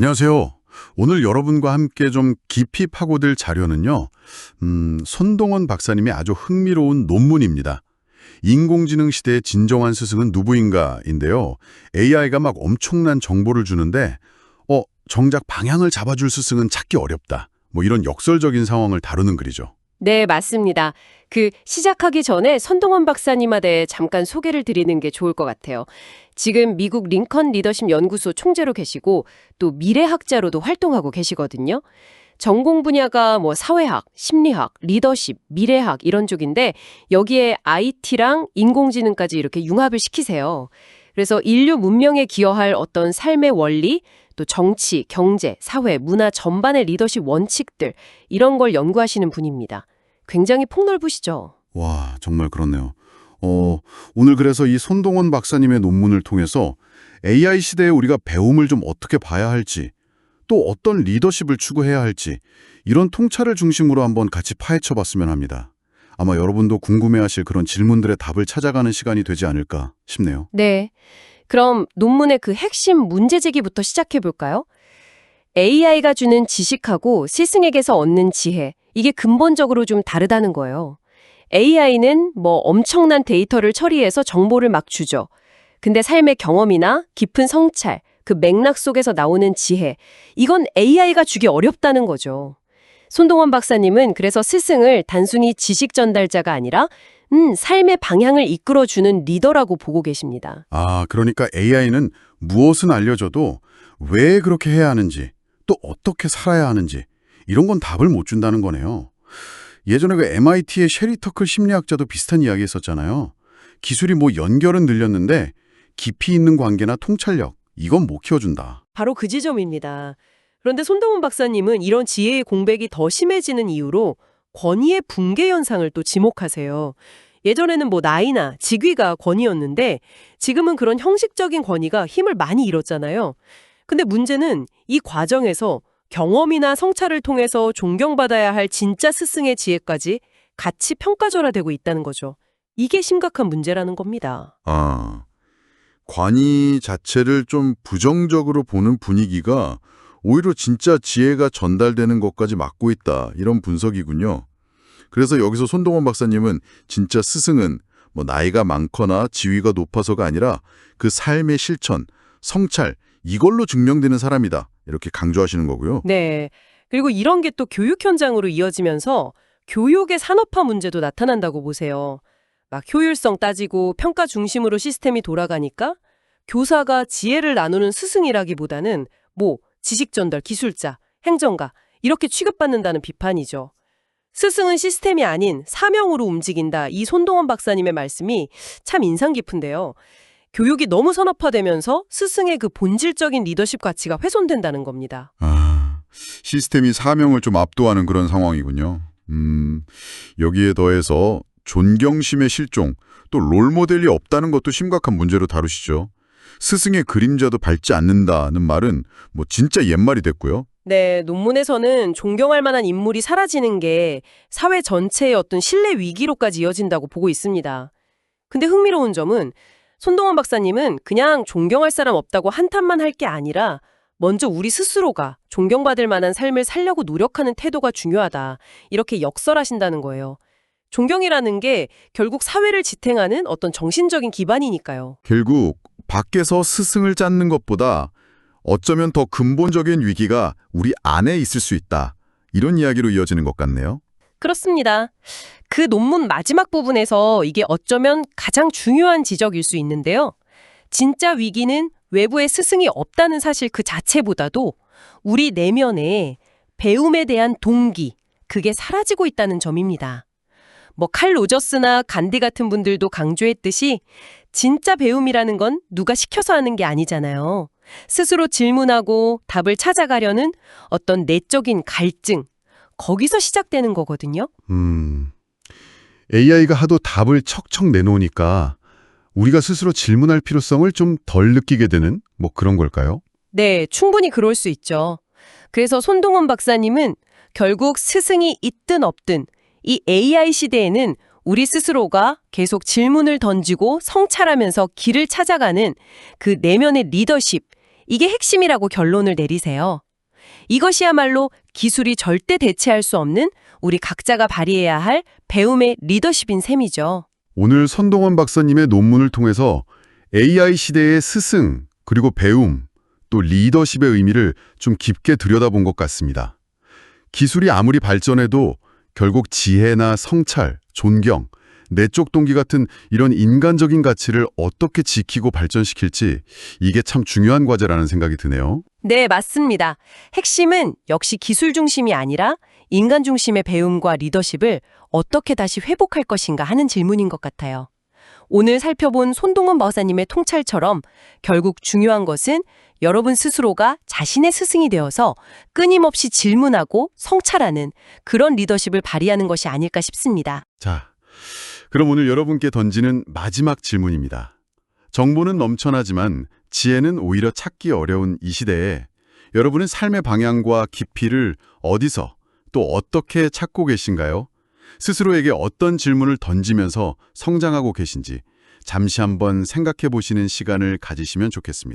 안녕하세요. 오늘 여러분과 함께 좀 깊이 파고들 자료는요, 손동원 박사님의 아주 흥미로운 논문입니다. 인공지능 시대의 진정한 스승은 누구인가인데요. AI가 막 엄청난 정보를 주는데, 정작 방향을 잡아줄 스승은 찾기 어렵다. 뭐 이런 역설적인 상황을 다루는 글이죠. 네, 맞습니다. 시작하기 전에 손동원 박사님에 대해 잠깐 소개를 드리는 게 좋을 것 같아요. 지금 미국 링컨 리더십 연구소 총재로 계시고 또 미래학자로도 활동하고 계시거든요. 전공 분야가 사회학, 심리학, 리더십, 미래학 이런 쪽인데 여기에 IT랑 인공지능까지 이렇게 융합을 시키세요. 그래서 인류 문명에 기여할 어떤 삶의 원리, 또 정치, 경제, 사회, 문화 전반의 리더십 원칙들 이런 걸 연구하시는 분입니다. 굉장히 폭넓으시죠? 와, 정말 그렇네요. 오늘 그래서 이 손동원 박사님의 논문을 통해서 AI 시대에 우리가 배움을 좀 어떻게 봐야 할지, 또 어떤 리더십을 추구해야 할지, 이런 통찰을 중심으로 한번 같이 파헤쳐 봤으면 합니다. 아마 여러분도 궁금해하실 그런 질문들의 답을 찾아가는 시간이 되지 않을까 싶네요. 네. 그럼 논문의 핵심 문제 제기부터 시작해 볼까요? AI가 주는 지식하고 스승에게서 얻는 지혜, 이게 근본적으로 좀 다르다는 거예요. AI는 엄청난 데이터를 처리해서 정보를 막 주죠. 근데 삶의 경험이나 깊은 성찰, 그 맥락 속에서 나오는 지혜, 이건 AI가 주기 어렵다는 거죠. 손동원 박사님은 그래서 스승을 단순히 지식 전달자가 아니라 삶의 방향을 이끌어주는 리더라고 보고 계십니다. 그러니까 AI는 무엇은 알려줘도 왜 그렇게 해야 하는지, 또 어떻게 살아야 하는지, 이런 건 답을 못 준다는 거네요. 예전에 MIT의 셰리 터클 심리학자도 비슷한 이야기 했었잖아요. 기술이 연결은 늘렸는데 깊이 있는 관계나 통찰력, 이건 못 키워준다. 바로 그 지점입니다. 그런데 손동훈 박사님은 이런 지혜의 공백이 더 심해지는 이유로 권위의 붕괴 현상을 또 지목하세요. 예전에는 나이나 직위가 권위였는데 지금은 그런 형식적인 권위가 힘을 많이 잃었잖아요. 근데 문제는 이 과정에서 경험이나 성찰을 통해서 존경받아야 할 진짜 스승의 지혜까지 같이 평가절하되고 있다는 거죠. 이게 심각한 문제라는 겁니다. 관이 자체를 좀 부정적으로 보는 분위기가 오히려 진짜 지혜가 전달되는 것까지 막고 있다, 이런 분석이군요. 그래서 여기서 손동원 박사님은 진짜 스승은 나이가 많거나 지위가 높아서가 아니라 그 삶의 실천, 성찰, 이걸로 증명되는 사람이다, 이렇게 강조하시는 거고요. 네. 그리고 이런 게 또 교육 현장으로 이어지면서 교육의 산업화 문제도 나타난다고 보세요. 막 효율성 따지고 평가 중심으로 시스템이 돌아가니까 교사가 지혜를 나누는 스승이라기보다는 지식 전달 기술자, 행정가 이렇게 취급받는다는 비판이죠. 스승은 시스템이 아닌 사명으로 움직인다. 이 손동원 박사님의 말씀이 참 인상 깊은데요. 교육이 너무 산업화되면서 스승의 그 본질적인 리더십 가치가 훼손된다는 겁니다. 시스템이 사명을 좀 압도하는 그런 상황이군요. 여기에 더해서 존경심의 실종, 또 롤모델이 없다는 것도 심각한 문제로 다루시죠. 스승의 그림자도 밟지 않는다는 말은 진짜 옛말이 됐고요. 네, 논문에서는 존경할 만한 인물이 사라지는 게 사회 전체의 어떤 신뢰 위기로까지 이어진다고 보고 있습니다. 근데 흥미로운 점은 손동원 박사님은 그냥 존경할 사람 없다고 한탄만 할 게 아니라 먼저 우리 스스로가 존경받을 만한 삶을 살려고 노력하는 태도가 중요하다, 이렇게 역설하신다는 거예요. 존경이라는 게 결국 사회를 지탱하는 어떤 정신적인 기반이니까요. 결국 밖에서 스승을 찾는 것보다 어쩌면 더 근본적인 위기가 우리 안에 있을 수 있다, 이런 이야기로 이어지는 것 같네요. 그렇습니다. 그 논문 마지막 부분에서 이게 어쩌면 가장 중요한 지적일 수 있는데요. 진짜 위기는 외부의 스승이 없다는 사실 그 자체보다도 우리 내면에 배움에 대한 동기, 그게 사라지고 있다는 점입니다. 칼 로저스나 간디 같은 분들도 강조했듯이 진짜 배움이라는 건 누가 시켜서 하는 게 아니잖아요. 스스로 질문하고 답을 찾아가려는 어떤 내적인 갈증, 거기서 시작되는 거거든요. AI가 하도 답을 척척 내놓으니까 우리가 스스로 질문할 필요성을 좀 덜 느끼게 되는 그런 걸까요? 네, 충분히 그럴 수 있죠. 그래서 손동원 박사님은 결국 스승이 있든 없든 이 AI 시대에는 우리 스스로가 계속 질문을 던지고 성찰하면서 길을 찾아가는 그 내면의 리더십, 이게 핵심이라고 결론을 내리세요. 이것이야말로 기술이 절대 대체할 수 없는 우리 각자가 발휘해야 할 배움의 리더십인 셈이죠. 오늘 손동원 박사님의 논문을 통해서 AI 시대의 스승, 그리고 배움, 또 리더십의 의미를 좀 깊게 들여다본 것 같습니다. 기술이 아무리 발전해도 결국 지혜나 성찰, 존경, 내적 동기 같은 이런 인간적인 가치를 어떻게 지키고 발전시킬지 이게 참 중요한 과제라는 생각이 드네요. 네, 맞습니다. 핵심은 역시 기술 중심이 아니라 인간 중심의 배움과 리더십을 어떻게 다시 회복할 것인가 하는 질문인 것 같아요. 오늘 살펴본 손동원 박사님의 통찰처럼 결국 중요한 것은 여러분 스스로가 자신의 스승이 되어서 끊임없이 질문하고 성찰하는 그런 리더십을 발휘하는 것이 아닐까 싶습니다. 자, 그럼 오늘 여러분께 던지는 마지막 질문입니다. 정보는 넘쳐나지만 지혜는 오히려 찾기 어려운 이 시대에 여러분은 삶의 방향과 깊이를 어디서 또 어떻게 찾고 계신가요? 스스로에게 어떤 질문을 던지면서 성장하고 계신지 잠시 한번 생각해 보시는 시간을 가지시면 좋겠습니다.